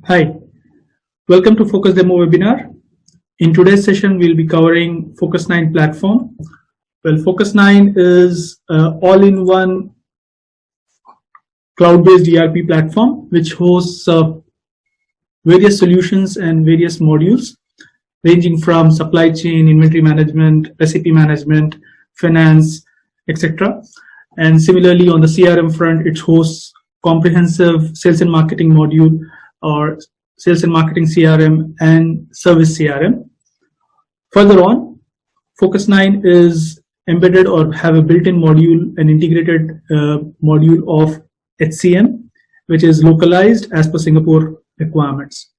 Hi, welcome to Focus Demo webinar. In today's session, we'll be covering Focus 9 platform. Well, Focus 9 is all-in-one cloud-based ERP platform which hosts various solutions and various modules ranging from supply chain, inventory management, recipe management, finance, etc. And similarly, on the CRM front, it hosts comprehensive sales and marketing module or sales and marketing CRM and service CRM. Further on, Focus 9 is embedded or have a built-in module, an integrated module of HCM, which is localized as per Singapore requirements.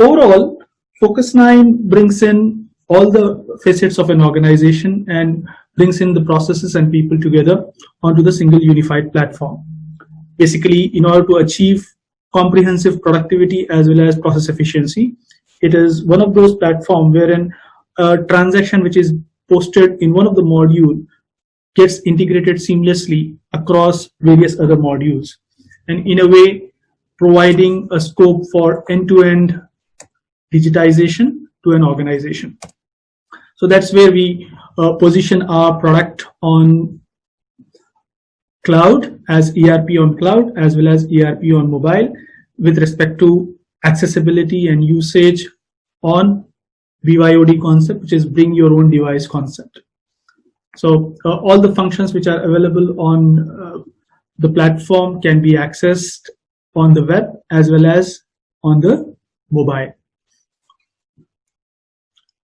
Overall, Focus 9 brings in all the facets of an organization and brings in the processes and people together onto the single unified platform. Basically, in order to achieve comprehensive productivity as well as process efficiency, it is one of those platforms wherein a transaction which is posted in one of the module gets integrated seamlessly across various other modules, and in a way providing a scope for end-to-end digitization to an organization. So that's where we position our product on cloud as ERP on cloud as well as ERP on mobile with respect to accessibility and usage on BYOD concept, which is bring your own device concept. So all the functions which are available on the platform can be accessed on the web as well as on the mobile.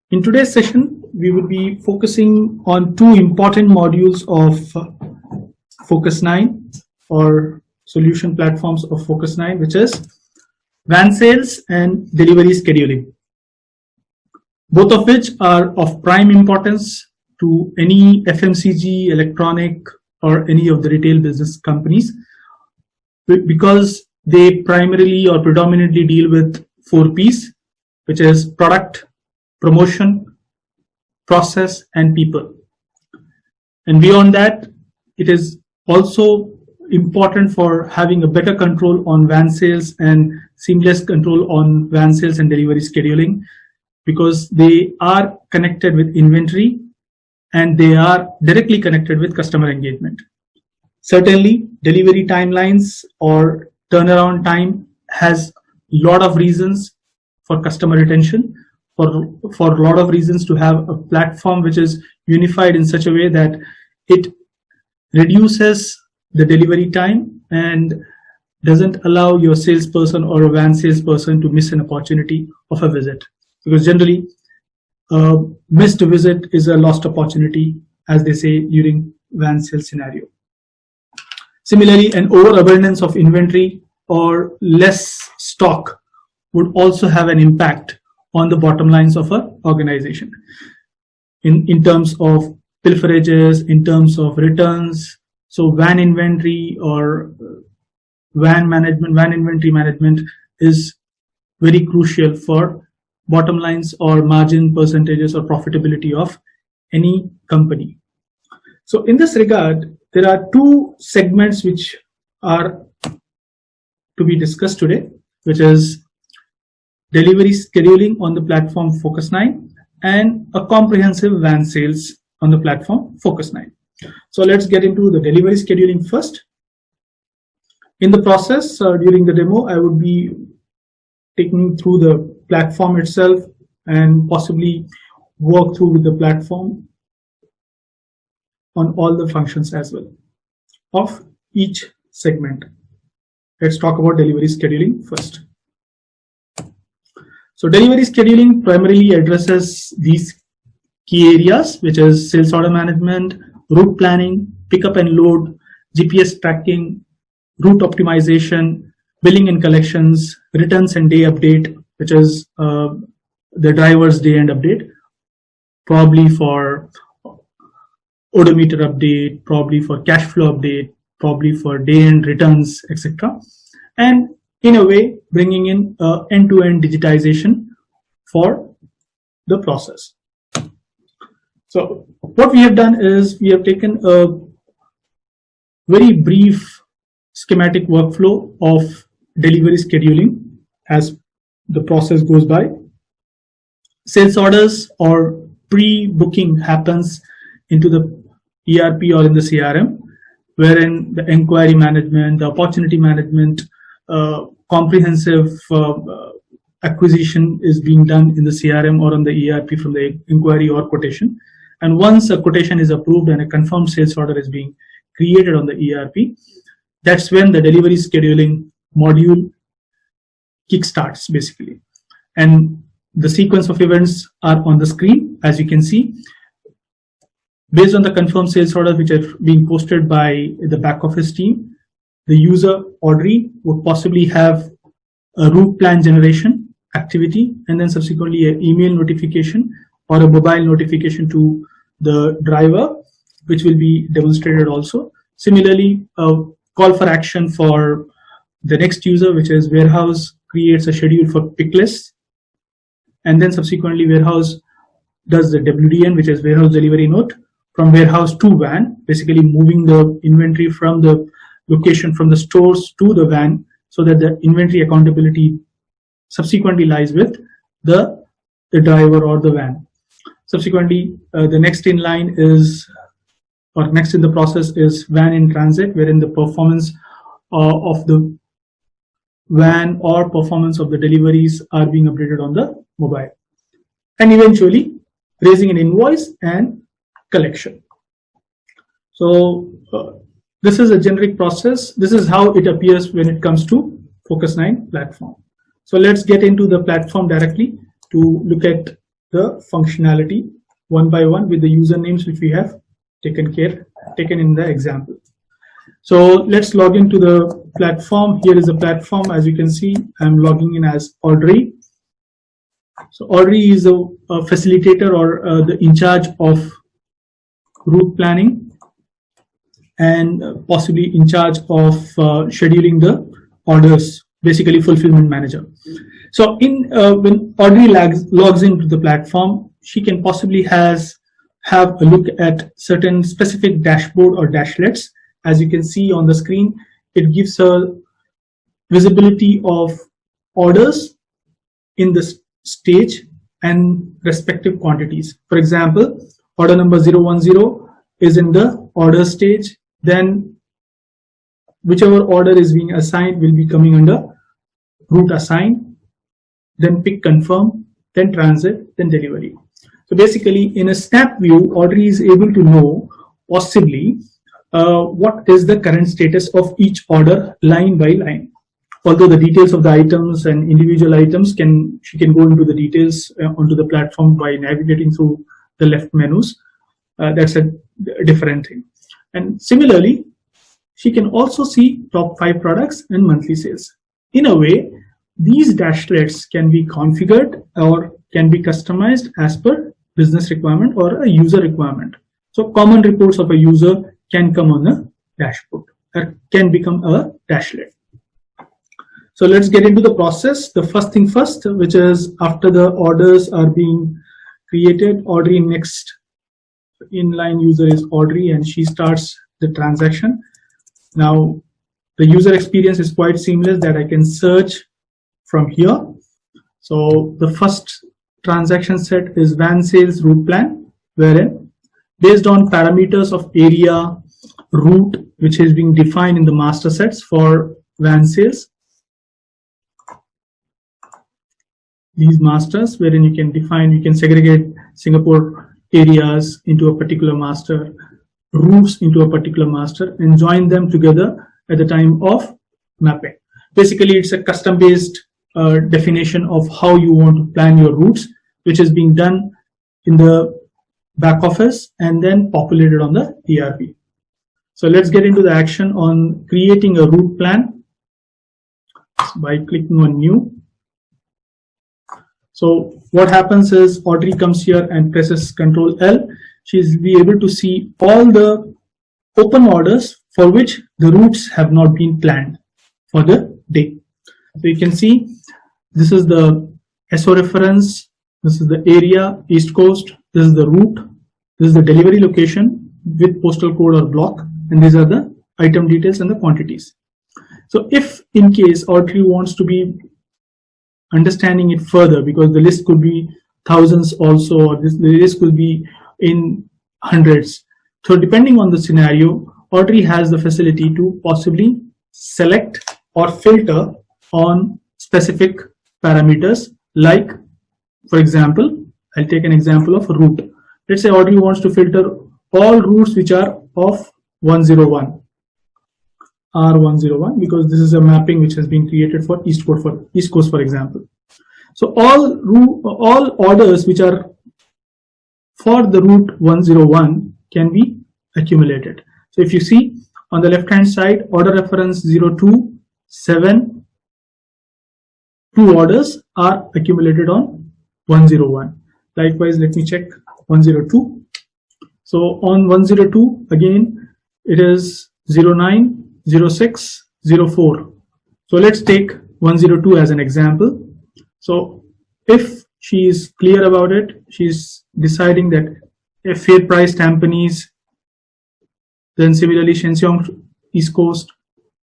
In today's session, we will be focusing on two important modules of Focus 9 or solution platforms of Focus 9, which is van sales and delivery scheduling, both of which are of prime importance to any FMCG, electronic, or any of the retail business companies, because they primarily or predominantly deal with 4 P's, which is product, promotion, process, and people. And beyond that, it is also important for having a better control on van sales and seamless control on van sales and delivery scheduling, because they are connected with inventory and they are directly connected with customer engagement. Certainly, delivery timelines or turnaround time has a lot of reasons for customer retention, for a lot of reasons to have a platform which is unified in such a way that it reduces the delivery time and doesn't allow your salesperson or a van salesperson to miss an opportunity of a visit. Because generally, missed visit is a lost opportunity, as they say during van sales scenario. Similarly, an overabundance of inventory or less stock would also have an impact on the bottom lines of an organization in terms of pilferages, in terms of returns. So van inventory or van inventory management is very crucial for bottom lines or margin percentages or profitability of any company. So in this regard, there are 2 segments which are to be discussed today, which is delivery scheduling on the platform Focus 9 and a comprehensive van sales on the platform Focus 9. So let's get into the delivery scheduling first. In the process, during the demo, I would be taking through the platform itself and possibly work through with the platform on all the functions as well of each segment. Let's talk about delivery scheduling first. So delivery scheduling primarily addresses these key areas, which is sales order management, route planning, pickup and load, GPS tracking, route optimization, billing and collections, returns and day update, which is the driver's day end update, probably for odometer update, probably for cash flow update, probably for day end returns, etc. And in a way, bringing in end-to-end digitization for the process. So what we have done is we have taken a very brief schematic workflow of delivery scheduling as the process goes by. Sales orders or pre-booking happens into the ERP or in the CRM, wherein the inquiry management, the opportunity management, comprehensive acquisition is being done in the CRM or on the ERP from the inquiry or quotation. And once a quotation is approved and a confirmed sales order is being created on the ERP, that's when the delivery scheduling module kickstarts basically. And the sequence of events are on the screen, as you can see. Based on the confirmed sales orders which are being posted by the back office team, the user Audrey would possibly have a route plan generation activity and then subsequently an email notification or a mobile notification to the driver, which will be demonstrated also. Similarly, a call for action for the next user, which is warehouse, creates a schedule for pick lists, and then subsequently warehouse does the WDN, which is warehouse delivery note, from warehouse to van, basically moving the inventory from the location from the stores to the van, so that the inventory accountability subsequently lies with the driver or the van. Subsequently, the next in line is, or next in the process is van in transit, wherein the performance of the van or performance of the deliveries are being updated on the mobile, and eventually raising an invoice and collection. So this is a generic process. This is how it appears when it comes to Focus9 platform. So let's get into the platform directly to look at the functionality one by one with the usernames which we have taken in the example. So let's log into the platform. Here is the platform. As you can see, I'm logging in as Audrey. So Audrey is a facilitator or the in charge of route planning and possibly in charge of scheduling the orders, basically fulfillment manager. So when Audrey logs into the platform, she can possibly have a look at certain specific dashboard or dashlets. As you can see on the screen, it gives her visibility of orders in the stage and respective quantities. For example, order number 010 is in the order stage, then whichever order is being assigned will be coming under route assign, then pick confirm, then transit, then delivery. So basically in a snap view, Audrey is able to know possibly what is the current status of each order line by line. Although the details of the items and individual items she can go into the details onto the platform by navigating through the left menus. That's a different thing. And similarly, she can also see top 5 products and monthly sales. In a way, these dashlets can be configured or can be customized as per business requirement or a user requirement. So common reports of a user can come on a dashboard or can become a dashlet. So let's get into the process. The first thing first, which is after the orders are being created, Audrey next inline user is Audrey, and she starts the transaction. Now the user experience is quite seamless that I can search from here. So the first transaction set is van sales route plan, wherein based on parameters of area, route, which is being defined in the master sets for van sales, these masters, wherein you can segregate Singapore areas into a particular master, routes into a particular master, and join them together at the time of mapping. Basically, it's a custom-based definition of how you want to plan your routes, which is being done in the back office and then populated on the ERP. So let's get into the action on creating a route plan by clicking on new. So what happens is Audrey comes here and presses Ctrl L. She'll be able to see all the open orders for which the routes have not been planned for the day. So you can see this is the SO reference, this is the area, East Coast, this is the route, this is the delivery location with postal code or block, and these are the item details and the quantities. So if in case Audrey wants to be understanding it further, because the list could be thousands also, or the list could be in hundreds. So depending on the scenario, Audrey has the facility to possibly select or filter on specific parameters. Like, for example, I'll take an example of a route. Let's say Audrey wants to filter all routes which are of 101, R101, because this is a mapping which has been created for East Coast, for example. So all orders which are for the route 101 can be accumulated. So if you see on the left hand side, order reference 027, two orders are accumulated on 101. Likewise, let me check 102. So on 102, again, it is 09, 06, 04. So let's take 102 as an example. So if she is clear about it, she's deciding that a fair price Tampines, then similarly Shenzhen, East Coast,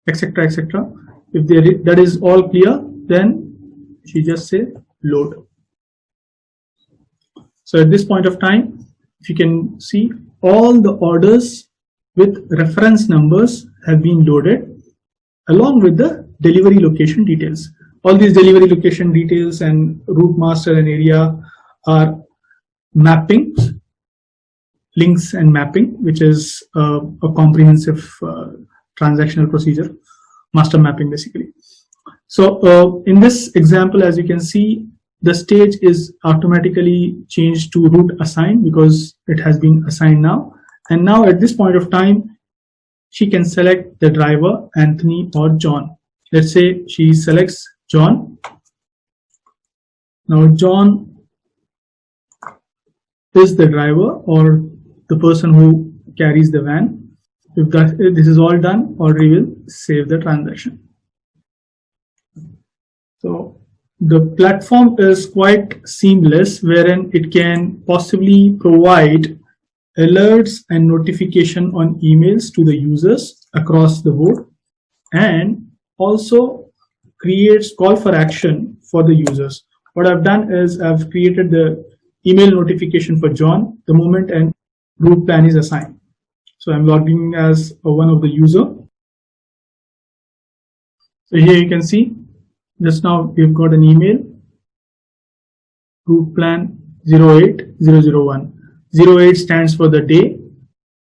etc., etc. If that is all clear, then she just say load. So at this point of time, if you can see, all the orders with reference numbers have been loaded along with the delivery location details. All these delivery location details and route master and area are mappings, links and mapping, which is a comprehensive transactional procedure, master mapping basically. So in this example, as you can see, the stage is automatically changed to route assigned because it has been assigned now. And now at this point of time, she can select the driver, Anthony or John. Let's say she selects John. Now John is the driver or the person who carries the van. If this is all done, Audrey will save the transaction. So the platform is quite seamless, wherein it can possibly provide alerts and notification on emails to the users across the board, and also creates call for action for the users. What I've done is I've created the email notification for John the moment an route plan is assigned. So I'm logging as one of the user. So here you can see just now we've got an email, route plan 08001. 08 stands for the day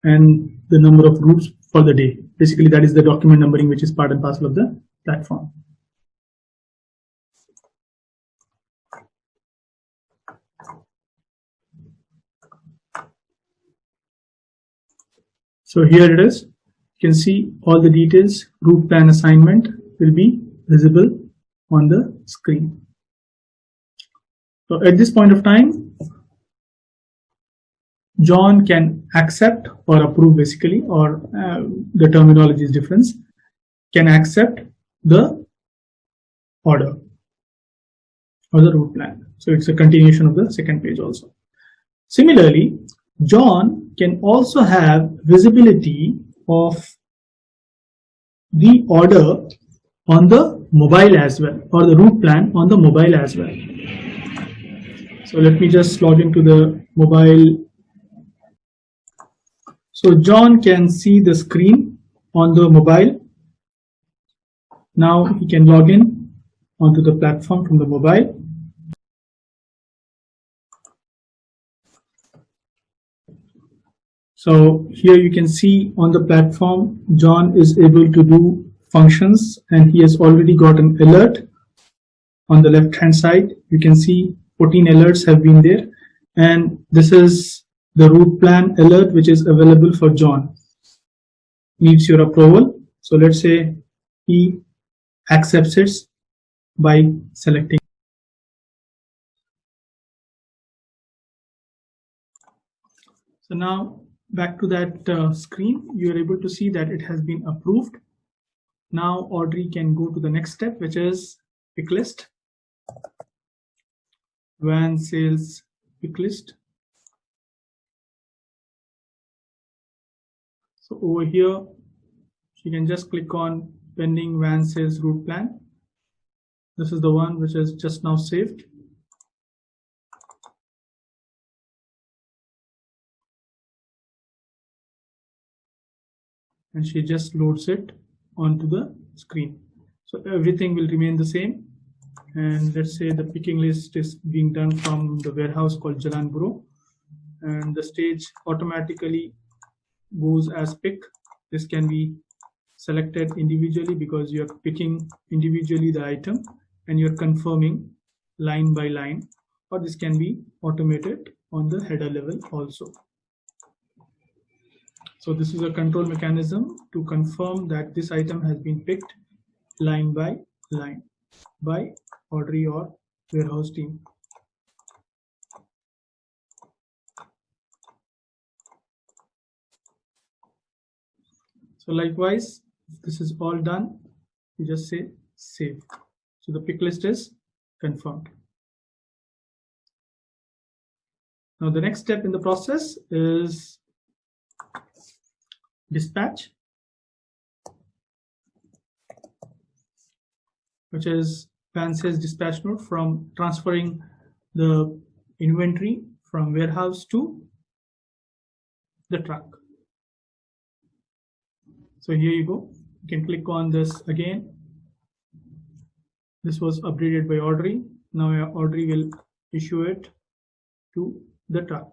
and the number of routes for the day. Basically, that is the document numbering which is part and parcel of the platform. So here it is. You can see all the details. Route plan assignment will be visible on the screen. So at this point of time, John can accept or approve basically, or the terminology is different, can accept the order or the route plan. So it's a continuation of the second page also. Similarly, John can also have visibility of the order on the mobile as well, or the route plan on the mobile as well. So let me just log into the mobile. So John can see the screen on the mobile. Now he can log in onto the platform from the mobile. So here you can see on the platform, John is able to do functions and he has already got an alert. On the left hand side, you can see 14 alerts have been there, and this is the route plan alert which is available for John. Needs your approval. So let's say he accepts it by selecting. So now back to that screen, you are able to see that it has been approved. Now Audrey can go to the next step, which is pick list, van sales pick list. So over here, she can just click on pending van sales route plan. This is the one which is just now saved. And she just loads it onto the screen. So everything will remain the same. And let's say the picking list is being done from the warehouse called Jalanburo, and the stage automatically goes as pick. This can be selected individually because you're picking individually the item and you're confirming line by line, or this can be automated on the header level also. So this is a control mechanism to confirm that this item has been picked line by line by Audrey or warehouse team. So likewise, if this is all done, you just say save. So the pick list is confirmed. Now the next step in the process is dispatch, which is WAN sales dispatch node from transferring the inventory from warehouse to the truck. So here you go. You can click on this again. This was updated by Audrey. Now Audrey will issue it to the truck.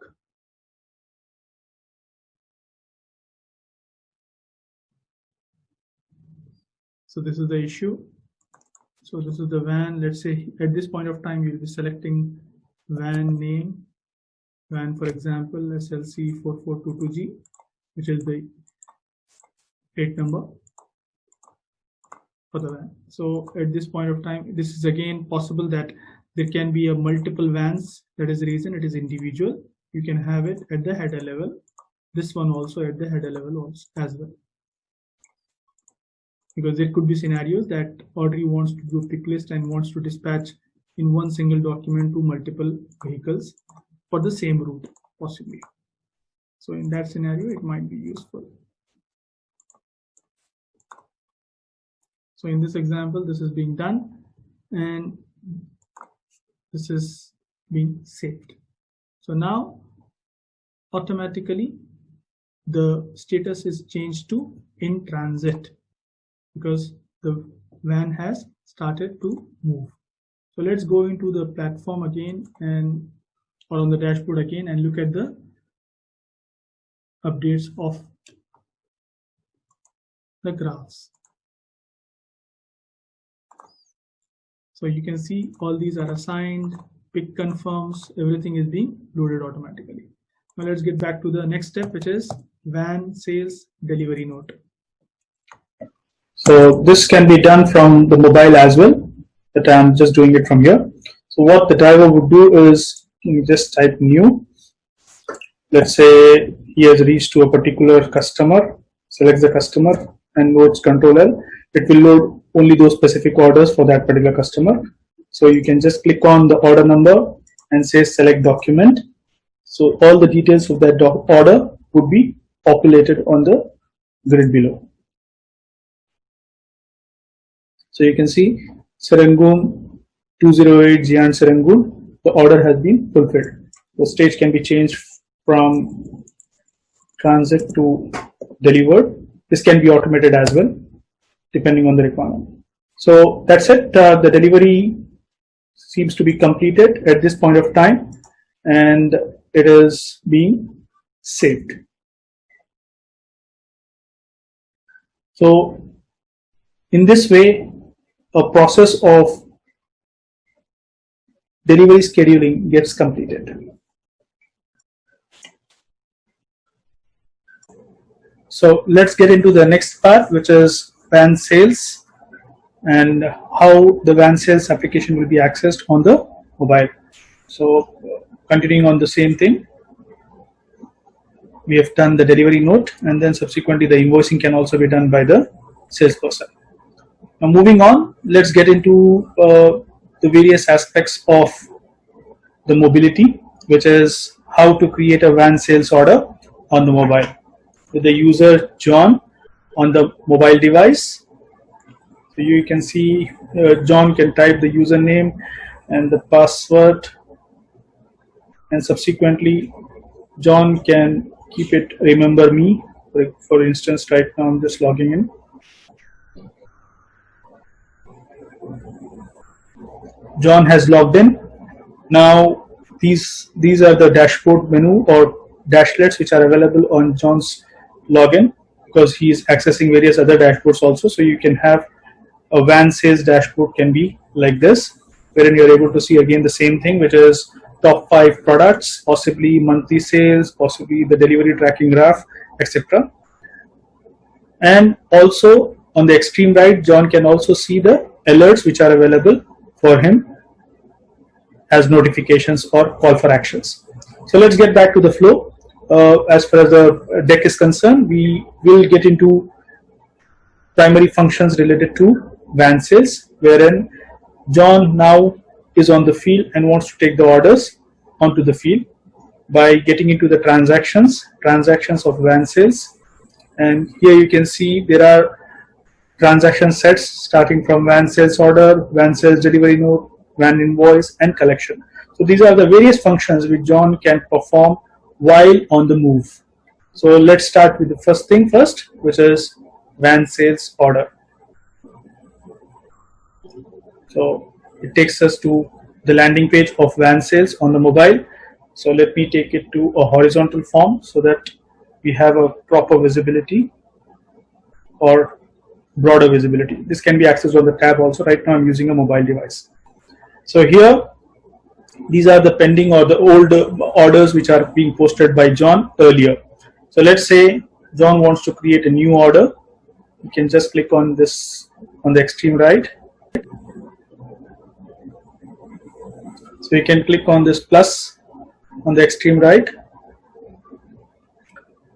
So this is the issue. So this is the WAN. Let's say at this point of time, you'll be selecting WAN name, WAN, for example, SLC4422G, which is the 8 number for the WAN. So at this point of time, this is again possible that there can be a multiple WANs. That is the reason it is individual. You can have it at the header level. This one also at the header level also as well. Because there could be scenarios that Audrey wants to do a pick list and wants to dispatch in one single document to multiple vehicles for the same route possibly. So in that scenario, it might be useful. So in this example, this is being done and this is being saved. So now automatically the status is changed to in transit because the WAN has started to move. So let's go into the platform again and or on the dashboard again and look at the updates of the graphs. So you can see all these are assigned, pick confirms, everything is being loaded automatically. Now let's get back to the next step, which is WAN sales delivery node. So this can be done from the mobile as well, but I'm just doing it from here. So what the driver would do is just type new. Let's say he has reached to a particular customer, selects the customer and loads Control L. It will load only those specific orders for that particular customer. So you can just click on the order number and say select document. So all the details of that order would be populated on the grid below. So you can see Serangoon 208 Jian Serangoon, the order has been fulfilled. The stage can be changed from transit to delivered. This can be automated as well, depending on the requirement. So that's it. The delivery seems to be completed at this point of time and it is being saved. So in this way, a process of delivery scheduling gets completed. So let's get into the next part, which is WAN sales and how the WAN sales application will be accessed on the mobile. So continuing on the same thing, we have done the delivery note and then subsequently the invoicing can also be done by the salesperson. Now moving on, let's get into the various aspects of the mobility, which is how to create a WAN sales order on the mobile with the user John on the mobile device. So you can see John can type the username and the password, and subsequently John can keep it remember me. For instance, right now I'm just logging in. John has logged in. Now these are the dashboard menu or dashlets which are available on John's login, because he is accessing various other dashboards also. So you can have a WAN sales dashboard can be like this, wherein you're able to see again the same thing, which is top 5 products, possibly monthly sales, possibly the delivery tracking graph, etc. And also on the extreme right, John can also see the alerts which are available for him as notifications or call for actions. So let's get back to the flow. As far as the deck is concerned, we will get into primary functions related to WAN sales, wherein John now is on the field and wants to take the orders onto the field by getting into the transactions of WAN sales. And here you can see there are transaction sets starting from WAN sales order, WAN sales delivery note, WAN invoice, and collection. So these are the various functions which John can perform while on the move. So let's start with the first thing first, which is WAN sales order. So it takes us to the landing page of WAN sales on the mobile. So let me take it to a horizontal form so that we have a proper visibility or broader visibility. This can be accessed on the tab also. Right now I'm using a mobile device. So here, these are the pending or the old orders which are being posted by John earlier. So let's say John wants to create a new order. You can just click on this on the extreme right. So you can click on this plus on the extreme right.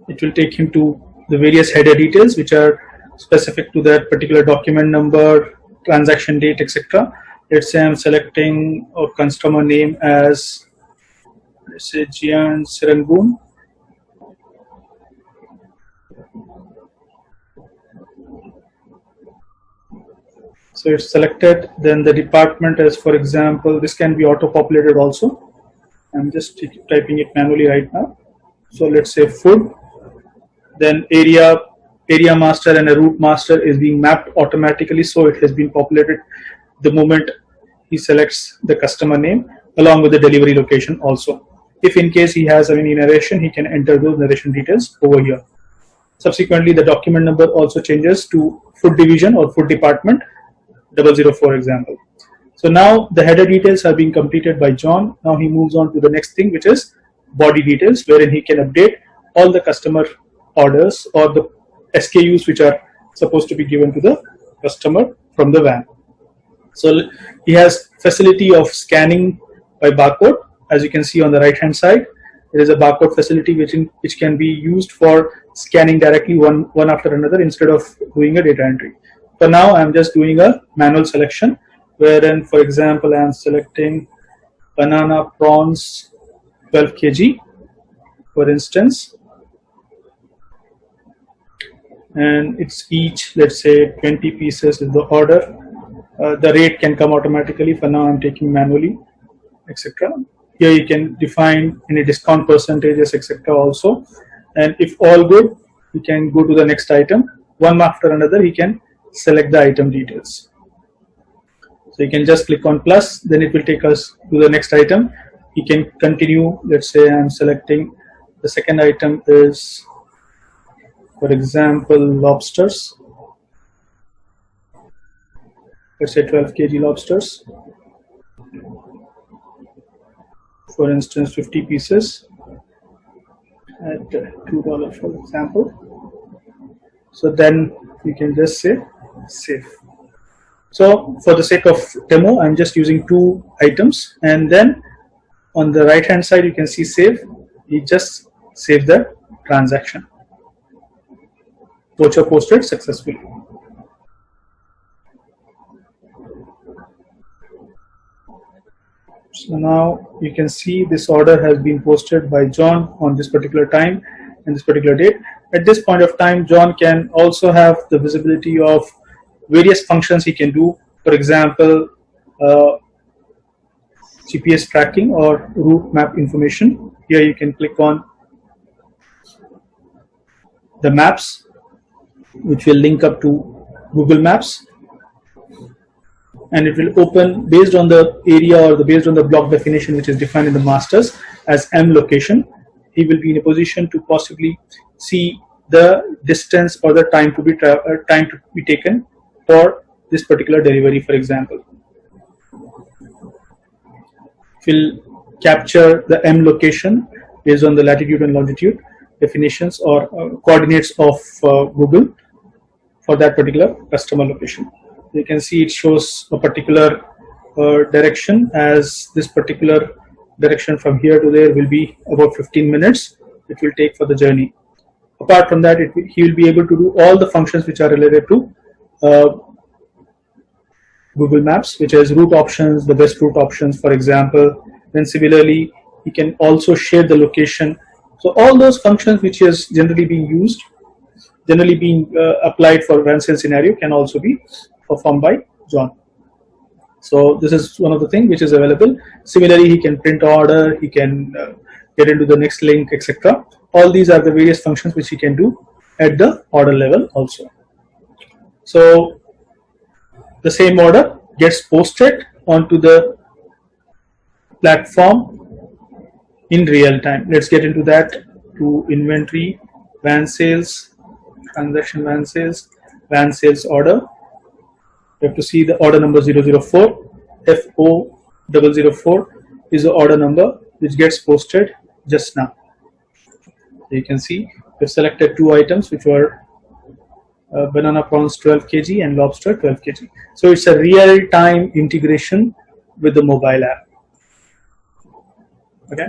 It will take him to the various header details which are specific to that particular document number, transaction date, etc. Let's say I'm selecting a customer name as, let's say, Jian Sirangun. So it's selected. Then the department is, for example, this can be auto-populated also. I'm just typing it manually right now. So let's say food. Then area master and a route master is being mapped automatically, so it has been populated the moment he selects the customer name along with the delivery location also. If in case he has any narration, he can enter those narration details over here. Subsequently, the document number also changes to food division or food department 004, for example. So now the header details are being completed by John. Now he moves on to the next thing, which is body details, wherein he can update all the customer orders or the SKUs which are supposed to be given to the customer from the van. So he has facility of scanning by barcode. As you can see on the right hand side, there is a barcode facility which can be used for scanning directly one after another instead of doing a data entry. For now, I am just doing a manual selection, wherein, for example, I am selecting banana prawns 12 kg, for instance, and it's each, let's say, 20 pieces is the order. The rate can come automatically. For now, I'm taking manually, etc. Here you can define any discount percentages, etc. also. And if all good, you can go to the next item. One after another, he can select the item details. So you can just click on plus, then it will take us to the next item. You can continue. Let's say I'm selecting the second item is, for example, lobsters. Let's say 12 kg lobsters. For instance, 50 pieces at $2, for example. So then you can just say save. So for the sake of demo, I'm just using 2 items, and then on the right hand side you can see save. You just save the transaction. Voucher posted successfully. So now you can see this order has been posted by John on this particular time and this particular date. At this point of time, John can also have the visibility of various functions he can do. For example, GPS tracking or route map information. Here you can click on the maps, which will link up to Google Maps, and it will open based on the area or based on the block definition which is defined in the masters as M location. He will be in a position to possibly see the distance or the time to be taken for this particular delivery, for example. Will capture the M location based on the latitude and longitude definitions or coordinates of Google for that particular customer location. You can see it shows a particular direction, as this particular direction from here to there will be about 15 minutes it will take for the journey. Apart from that, he will be able to do all the functions which are related to Google Maps, which is route options, the best route options, for example. Then similarly, he can also share the location. So all those functions which is generally being applied for van sale scenario can also be performed by John. So this is one of the things which is available. Similarly, he can print order, he can get into the next link, etc. All these are the various functions which he can do at the order level also. So the same order gets posted onto the platform in real time. Let's get into that. To inventory, van sales, transaction van sales order. You have to see the order number 004, FO004 is the order number which gets posted just now. You can see we've selected two items which were banana prawns 12 kg and lobster 12 kg. So it's a real-time integration with the mobile app. Okay,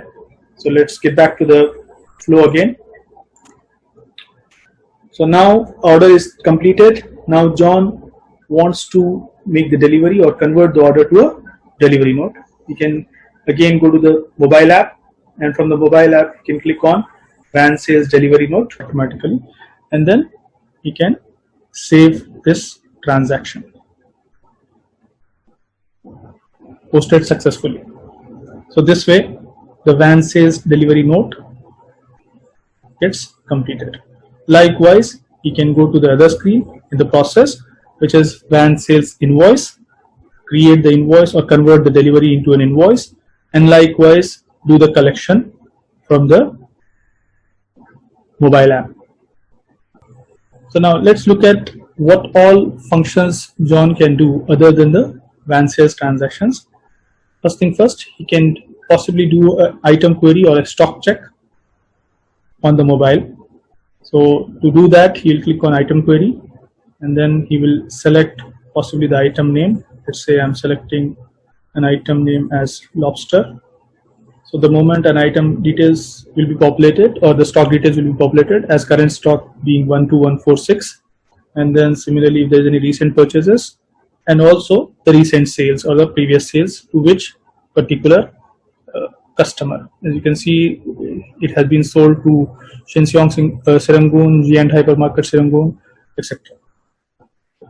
so let's get back to the flow again. So now order is completed. Now John wants to make the delivery or convert the order to a delivery note. You can again go to the mobile app, and from the mobile app you can click on van sales delivery note automatically, and then you can save this transaction. Posted successfully. So this way the van sales delivery note gets completed. Likewise, you can go to the other screen in the process, which is van sales invoice, create the invoice or convert the delivery into an invoice, and likewise do the collection from the mobile app. So now let's look at what all functions John can do other than the van sales transactions. First thing first, he can possibly do an item query or a stock check on the mobile. So to do that, he'll click on item query, and then he will select possibly the item name. Let's say I'm selecting an item name as lobster. So the moment an item details will be populated, or the stock details will be populated as current stock being 12146, and then similarly if there's any recent purchases, and also the recent sales or the previous sales to which particular customer. As you can see, it has been sold to Shinseong Serangoon, Giant Hypermarket Serangoon, etc.,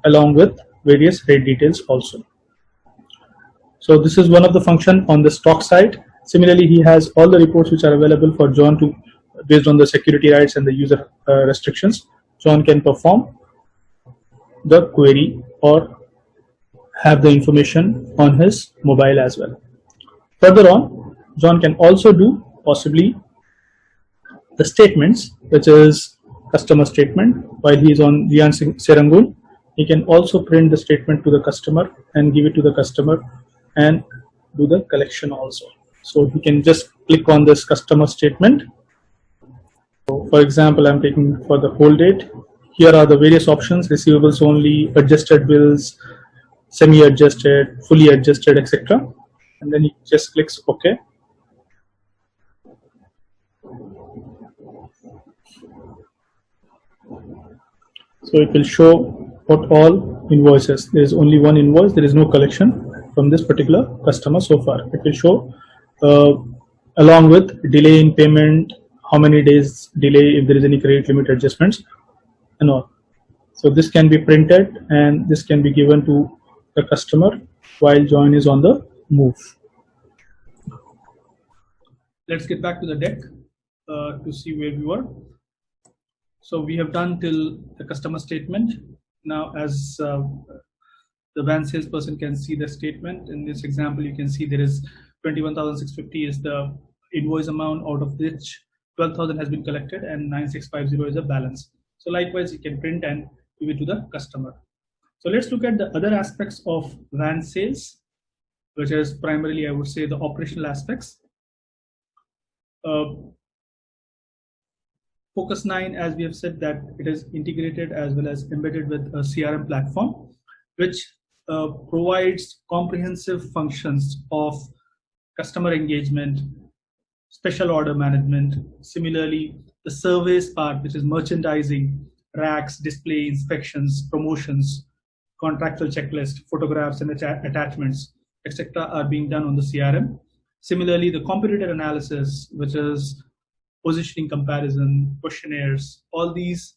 along with various rate details also. So this is one of the function on the stock side. Similarly, he has all the reports which are available for John to, based on the security rights and the user restrictions. John can perform the query or have the information on his mobile as well. Further on, John can also do possibly the statements, which is customer statement. While he is on Giant Serangoon, he can also print the statement to the customer and give it to the customer and do the collection also. So he can just click on this customer statement. So for example, I'm taking for the whole date. Here are the various options: receivables only, adjusted bills, semi-adjusted, fully adjusted, etc. And then he just clicks OK. So it will show what all invoices. There is only one invoice. There is no collection from this particular customer so far. It will show along with delay in payment, how many days delay, if there is any credit limit adjustments and all. So this can be printed and this can be given to the customer while join is on the move. Let's get back to the deck to see where we were. So we have done till the customer statement. Now, as the van salesperson can see the statement, in this example, you can see there is 21,650 is the invoice amount, out of which 12,000 has been collected and 9,650 is the balance. So likewise, you can print and give it to the customer. So let's look at the other aspects of van sales, which is primarily, I would say, the operational aspects. Focus 9, as we have said, that it is integrated as well as embedded with a CRM platform, which provides comprehensive functions of customer engagement, special order management. Similarly, the service part, which is merchandising, racks, display, inspections, promotions, contractual checklist, photographs and attachments, etc., are being done on the CRM. Similarly, the competitor analysis, which is positioning comparison, questionnaires, all these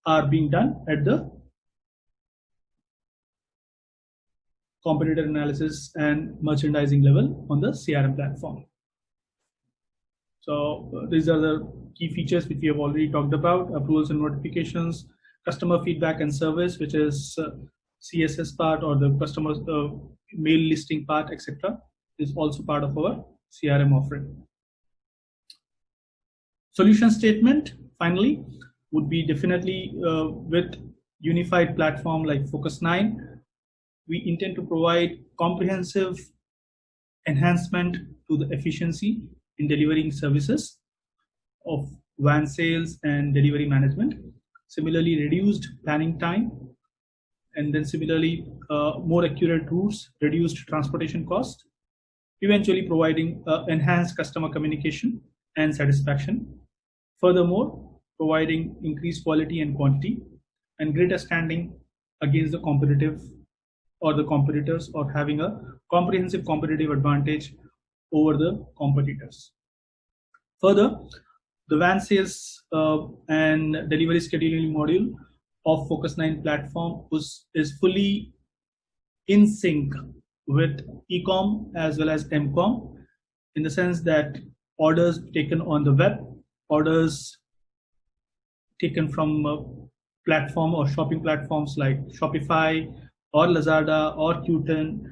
are being done at the competitor analysis and merchandising level on the CRM platform. So these are the key features which we have already talked about: approvals and notifications, customer feedback and service, which is CSS part, or the customer mail listing part, etc., is also part of our CRM offering. Solution statement, finally, would be definitely with unified platform like Focus 9. We intend to provide comprehensive enhancement to the efficiency in delivering services of van sales and delivery management. Similarly, reduced planning time, and then similarly more accurate routes, reduced transportation cost, eventually providing enhanced customer communication and satisfaction. Furthermore, providing increased quality and quantity and greater standing against the competitive or the competitors, or having a comprehensive competitive advantage over the competitors. Further, the van sales and delivery scheduling module of Focus 9 platform is fully in sync with e-com as well as m-com, in the sense that orders taken on the web, orders taken from platform or shopping platforms like Shopify or Lazada or Qton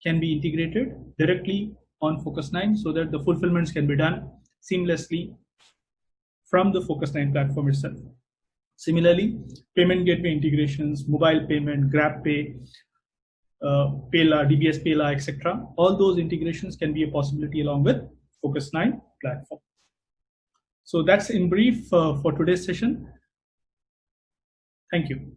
can be integrated directly on Focus 9, so that the fulfillments can be done seamlessly from the Focus 9 platform itself. Similarly, payment gateway integrations, mobile payment, GrabPay, Payla, DBS Payla, etc., all those integrations can be a possibility along with Focus 9 platform. So that's in brief for today's session. Thank you.